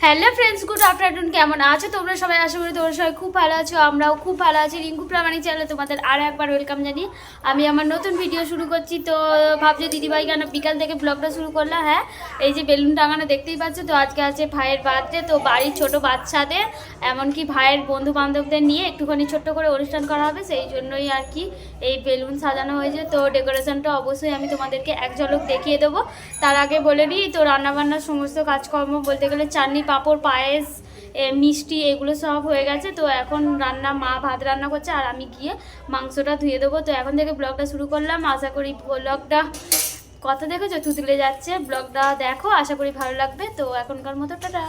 Hello friends, good afternoon. কেমন আছো তোমরা সবাই? আশা করি তোমরা সবাই খুব ভালো আছো, আমরাও খুব ভালো আছি। রিঙ্কু প্রামাণিক চ্যানেলে তোমাদের আরও একবার ওয়েলকাম জানিয়ে আমি আমার নতুন ভিডিও শুরু করছি। তো ভাবছো দিদিভাই কেন বিকাল থেকে ব্লগটা শুরু করলাম? হ্যাঁ, এই যে বেলুন টাঙানো দেখতেই পাচ্ছ। তো আজকে আছে ভাইয়ের বার্থডে, তো বাড়ির ছোট বাচ্চাদের এমনকি ভাইয়ের বন্ধু বান্ধবদের নিয়ে একটুখানি ছোট্ট করে অনুষ্ঠান করা হবে, সেই জন্যই আর কি এই বেলুন সাজানো হয়েছে। তো ডেকোরেশনটা অবশ্যই আমি তোমাদেরকে এক ঝলক দেখিয়ে দেবো। তার আগে বলে নিই, তো রান্নাবান্নার সমস্ত কাজকর্ম বলতে গেলে চাটনি, পাঁপড়, পায়েস, মিষ্টি এগুলো সব হয়ে গেছে। তো এখন মা ভাত রান্না করছে আর আমি গিয়ে মাংসটা ধুয়ে দেবো। তো এখন থেকে ব্লগটা শুরু করলাম। আশা করি ব্লগটা কথা দেখেছো থুতলে যাচ্ছে, ব্লগটা দেখো, আশা করি ভালো লাগবে। তো এখনকার মতো টাটা।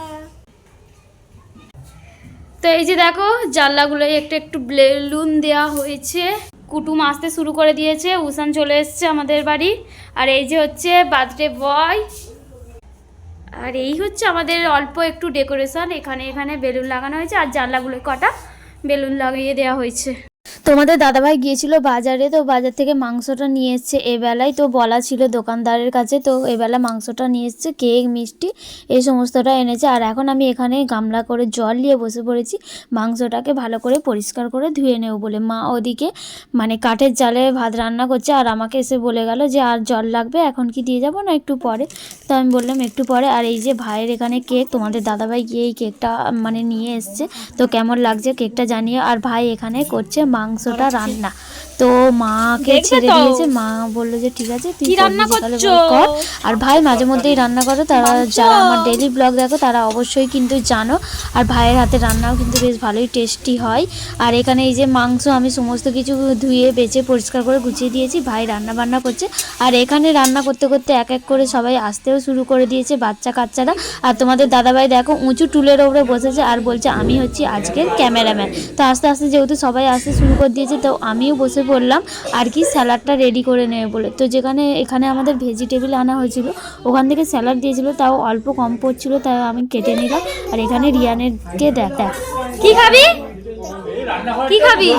তো এই যে দেখো জানলাগুলোয় একটু একটু বেলুন দেওয়া হয়েছে। কুটুম আসতে শুরু করে দিয়েছে, উসান চলে এসছে আমাদের বাড়ি। আর এই যে হচ্ছে বার্থডে বয়। আর এই হচ্ছে আমাদের অল্প একটু ডেকোরেশন, এখানে এখানে বেলুন লাগানো হয়েছে আর জানলাগুলোয় কটা বেলুন লাগিয়ে দেওয়া হয়েছে। তোমাদের দাদাভাই গিয়েছিল বাজারে, তো বাজার থেকে মাংসটা নিয়ে এসছে এবেলায়। তো বলা ছিল দোকানদারের কাছে, তো এবেলা মাংসটা নিয়ে এসছে, কেক, মিষ্টি এই সমস্তটা এনেছে। আর এখন আমি এখানে গামলা করে জল নিয়ে বসে পড়েছি মাংসটাকে ভালো করে পরিষ্কার করে ধুয়ে নেব বলে। মা ওদিকে মানে কাঠের জালে ভাত রান্না করছে আর আমাকে এসে বলে গেল যে আর জল লাগবে, এখন কি দিয়ে যাব না একটু পরে? তো আমি বললাম একটু পরে। আর এই যে ভাইয়ের এখানে কেক, তোমাদের দাদাভাই গিয়ে এই কেকটা মানে নিয়ে এসছে। তো কেমন লাগছে কেকটা জানিয়ে। আর ভাই এখানে করছে মাংসটা রান্না। তো মাকে ছেড়ে দিয়েছে, মা বললো যে ঠিক আছে তুই রান্না কর। আর ভাই মাঝে মধ্যেই রান্না করো, তারা যারা আমার ডেইলি ব্লগ দেখো তারা অবশ্যই কিন্তু জানো। আর ভাইয়ের হাতে রান্নাও কিন্তু বেশ ভালোই টেস্টি হয়। আর এখানে এই যে মাংস আমি সমস্ত কিছু ধুয়ে বেছে পরিষ্কার করে গুছিয়ে দিয়েছি, ভাই রান্না বান্না করছে। আর এখানে রান্না করতে করতে এক এক করে সবাই আসতেও শুরু করে দিয়েছে, বাচ্চা কাচ্চারা। আর তোমাদের দাদাভাই দেখো উঁচু টুলের ওপরে বসেছে আর বলছে আমি হচ্ছি আজকের ক্যামেরাম্যান। তো আস্তে আস্তে যেহেতু সবাই আসতে শুরু করে দিয়েছে, তো আমিও বসে পড়লাম আর কি স্যালাডটা রেডি করে নেবে বলে। তো এখানে আমাদের ভেজিটেবল আনা হয়েছিল, ওখান থেকে স্যালাড দিয়েছিল, তাও অল্প কম পড়ছিল, তাই আমি কেটে নিলাম। আর এখানে রিয়ানেরকে দেখ কি খাবি, কি খাবি?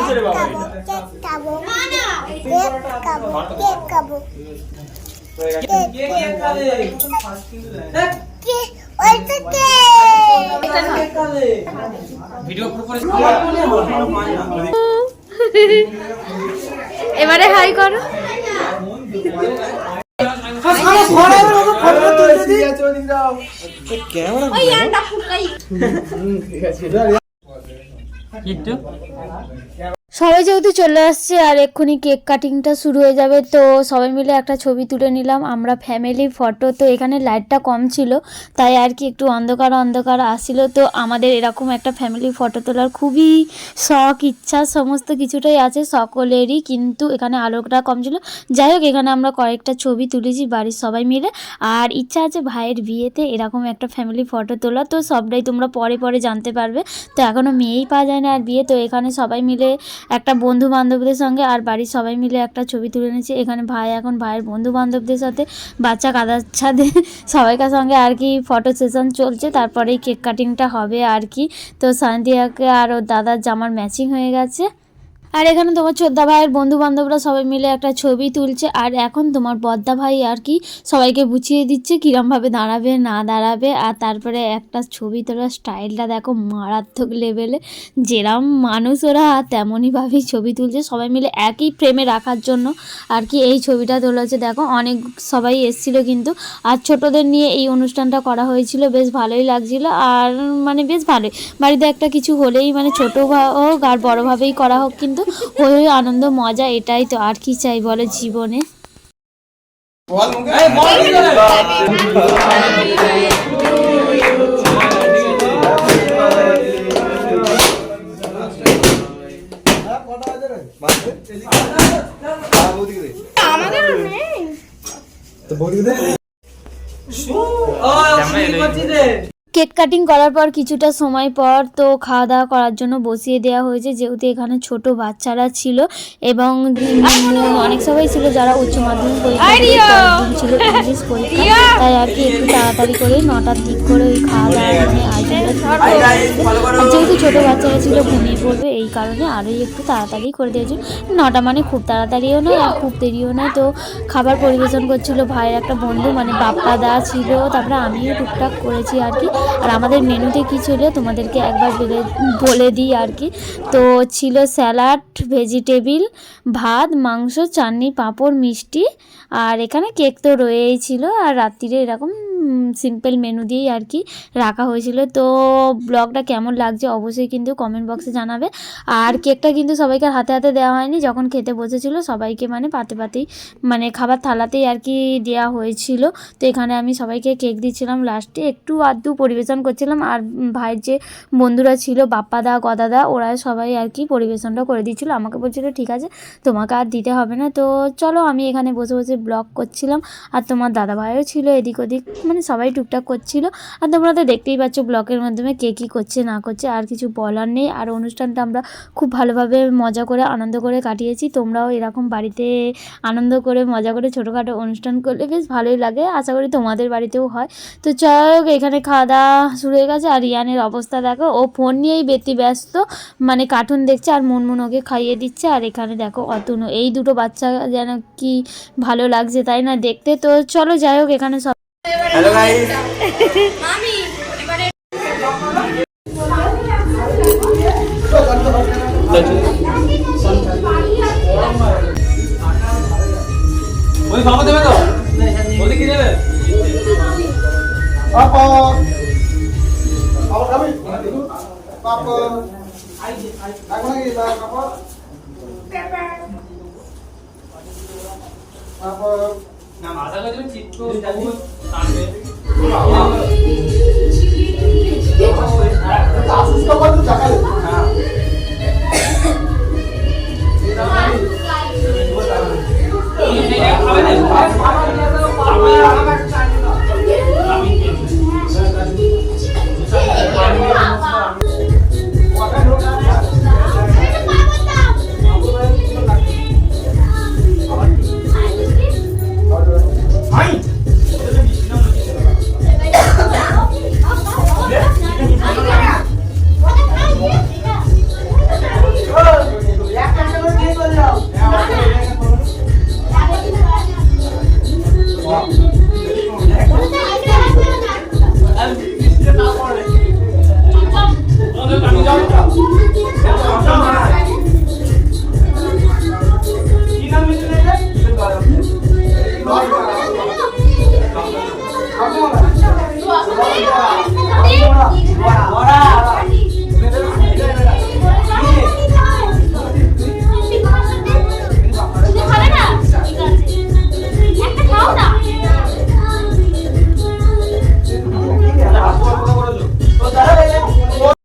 এবারে হাই করো। সবাই যেহেতু চলে আসছে আর এক্ষুনি কেক কাটিংটা শুরু হয়ে যাবে, তো সবাই মিলে একটা ছবি তুলে নিলাম আমরা, ফ্যামিলি ফটো। তো এখানে লাইটটা কম ছিল তাই আর কি একটু অন্ধকার অন্ধকার আসছিল। তো আমাদের এরকম একটা ফ্যামিলি ফটো তোলার খুবই শখ, ইচ্ছা সমস্ত কিছুটাই আছে সকলেরই, কিন্তু এখানে আলোটা কম ছিল। যাই হোক এখানে আমরা কয়েকটা ছবি তুলেছি বাড়ির সবাই মিলে। আর ইচ্ছা আছে ভাইয়ের বিয়েতে এরকম একটা ফ্যামিলি ফটো তোলা, তো সবটাই তোমরা পরে পরে জানতে পারবে। তো এখনও মেয়েই পাওয়া যায় না আর বিয়ে। তো এখানে সবাই মিলে একটা বন্ধু বান্ধবদের সঙ্গে আর বাড়ির সবাই মিলে একটা ছবি তুলে নিয়েছি। এখানে ভাই এখন ভাইয়ের বন্ধু বান্ধবদের সাথে, বাচ্চা কাদাচ্ছাদের সবাইকার সঙ্গে আর কি ফটো সেশন চলছে, তারপরেই কেক কাটিংটা হবে আর কি। তো সান্তিয়াকে আর ওর দাদার জামার ম্যাচিং হয়ে গেছে। আর এখানে তোমার ছোদ্দা ভাইয়ের বন্ধু বান্ধবরা সবাই মিলে একটা ছবি তুলছে। আর এখন তোমার বদ্দা ভাই আর কি সবাইকে বুঝিয়ে দিচ্ছে কীরমভাবে দাঁড়াবে না দাঁড়াবে। আর তারপরে একটা ছবি তোলার স্টাইলটা দেখো মারাত্মক লেভেলে, যেরম মানুষ ওরা তেমনইভাবেই ছবি তুলছে সবাই মিলে একই ফ্রেমে রাখার জন্য আর কি এই ছবিটা তোলা হচ্ছে। দেখো অনেক সবাই এসেছিলো কিন্তু, আর ছোটদের নিয়ে এই অনুষ্ঠানটা করা হয়েছিল, বেশ ভালোই লাগছিল। আর মানে বেশ ভালোই, বাড়িতে একটা কিছু হলেই মানে ছোটো হোক আর বড়োভাবেই করা হোক, কিন্তু হয়ে আনন্দ মজা এটাই তো, আর কি চাই বলে জীবনে। কেক কাটিং করার পর কিছুটা সময় পর তো খাওয়া দাওয়া করার জন্য বসিয়ে দেওয়া হয়েছে, যেহেতু এখানে ছোট বাচ্চারা ছিল এবং অনেক সবাই ছিল যারা উচ্চ মাধ্যমিক পরীক্ষা ছিল, ইংলিশ পরীক্ষা, তাই আর কি একটু তাড়াতাড়ি করে 9টার দিক করে ওই খাওয়া দাওয়া মানে আর যেহেতু ছোটো বাচ্চারা ছিল ঘুমিয়ে পড়বে এই কারণে আরোই একটু তাড়াতাড়ি করে দিয়েছি। 9টা মানে খুব তাড়াতাড়িও নয় আর খুব দেরিও নয়। তো খাবার পরিবেশন করছিল ভাইয়ের একটা বন্ধু, মানে বাপ্পা দা ছিল, তারপরে আমিও টুকটাক করেছি আর কি। আর আমাদের মেনুতে কী ছিল তোমাদেরকে একবার বলে দিই আর কি। তো ছিল স্যালাড, ভেজিটেবিল, ভাত, মাংস, চাটনি, পাঁপড়, মিষ্টি, আর এখানে কেক তো রয়েই ছিল। আর রাত্রিরে এরকম সিম্পল মেনু দিয়েই আর কি রাখা হয়েছিল। তো ব্লগটা কেমন লাগছে অবশ্যই কিন্তু কমেন্ট বক্সে জানাবে। আর কেকটা কিন্তু সবাইকে হাতে হাতে দেওয়া হয়নি, যখন খেতে বসেছিল সবাইকে মানে পাতে পাতেই মানে খাবার থালাতেই আর কি দেওয়া হয়েছিল। তো এখানে আমি সবাইকে কেক দিচ্ছিলাম, লাস্টে একটু আধটু পরিবেশন করছিলাম। আর ভাইয়ের যে বন্ধুরা ছিল বাপ্পাদা, গদাদা, ওরা সবাই আর কি পরিবেশনটা করে দিচ্ছিল। আমাকে বলছিল ঠিক আছে তোমাকে আর দিতে হবে না। তো চলো আমি এখানে বসে বসে ব্লগ করছিলাম। আর তোমার দাদাভাইও ছিল এদিক ওদিক, মানে সবাই টুকটাক করছিল। আর তোমরা তো দেখতেই পাচ্ছ ব্লগের মাধ্যমে কে কী করছে না করছে, আর কিছু বলার নেই। আর অনুষ্ঠানটা আমরা খুব ভালোভাবে মজা করে আনন্দ করে কাটিয়েছি। তোমরাও এরকম বাড়িতে আনন্দ করে মজা করে ছোটোখাটো অনুষ্ঠান করলে বেশ ভালোই লাগে, আশা করি তোমাদের বাড়িতেও হয়। তো চল এখানে খাওয়া দাওয়া শুরু হয়ে গেছে। আর রিয়ানের অবস্থা দেখো, ও ফোন নিয়েই ব্যস্ত, মানে কার্টুন দেখছে আর মুনমুন ওকে খাইয়ে দিচ্ছে। আর এখানে দেখো অতনু, এই দুটো বাচ্চা যেন কি ভালো লাগছে তাই না দেখতে। তো চলো যাই হোক এখানে সব হ্যালো গাইস মামি এবারে ওই বাবা দেবে তো ওদি কি দেবে পাপা আমি পাপা এখন কি পাপা পাপা না মাথা করে চিত্ত যাবো টানবে আসুস का बात जाका हां খাবে না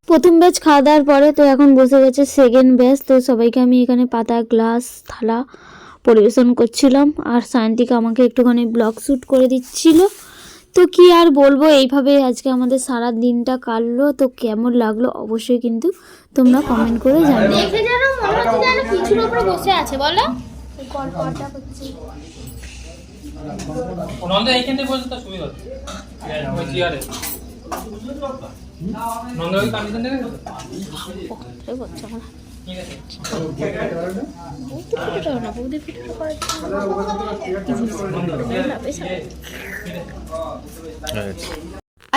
প্রথম ব্যাচ খাওয়া দাওয়ার পরে তো এখন বসে গেছে সেকেন্ড ব্যাচ। তো সবাইকে আমি এখানে পাতা, গ্লাস, থালা পরিবেশন করছিলাম। আর সায়ন্তিকা আমাকে একটুখানি ব্লগ শ্যুট করে দিচ্ছিল। তো কি আর বলবো, এইভাবে আজকে আমাদের সারা দিনটা কাটলো। তো কেমন লাগলো অবশ্যই কিন্তু তোমরা কমেন্ট করে জানাবে। দেখে যেন মনে হচ্ছে যেন কিছুর উপরে বসে আছে বলো গল্পটা হচ্ছে নন্দ এইখানে বসে তো সুবিধা হচ্ছে ওই চেয়ারে নন্দ ওই কন্ডিশন দেখে ঠিক আছে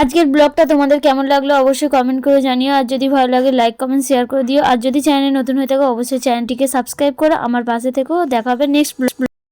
আজকের ব্লগটা তোমাদের কেমন লাগলো অবশ্যই কমেন্ট করে জানিও। আর যদি ভালো লাগে লাইক কমেন্ট শেয়ার করে দিও। আর যদি চ্যানেলে নতুন হয়ে থাকো অবশ্যই চ্যানেলটিকে সাবস্ক্রাইব করে আমার পাশে থেকো। দেখা হবে নেক্সট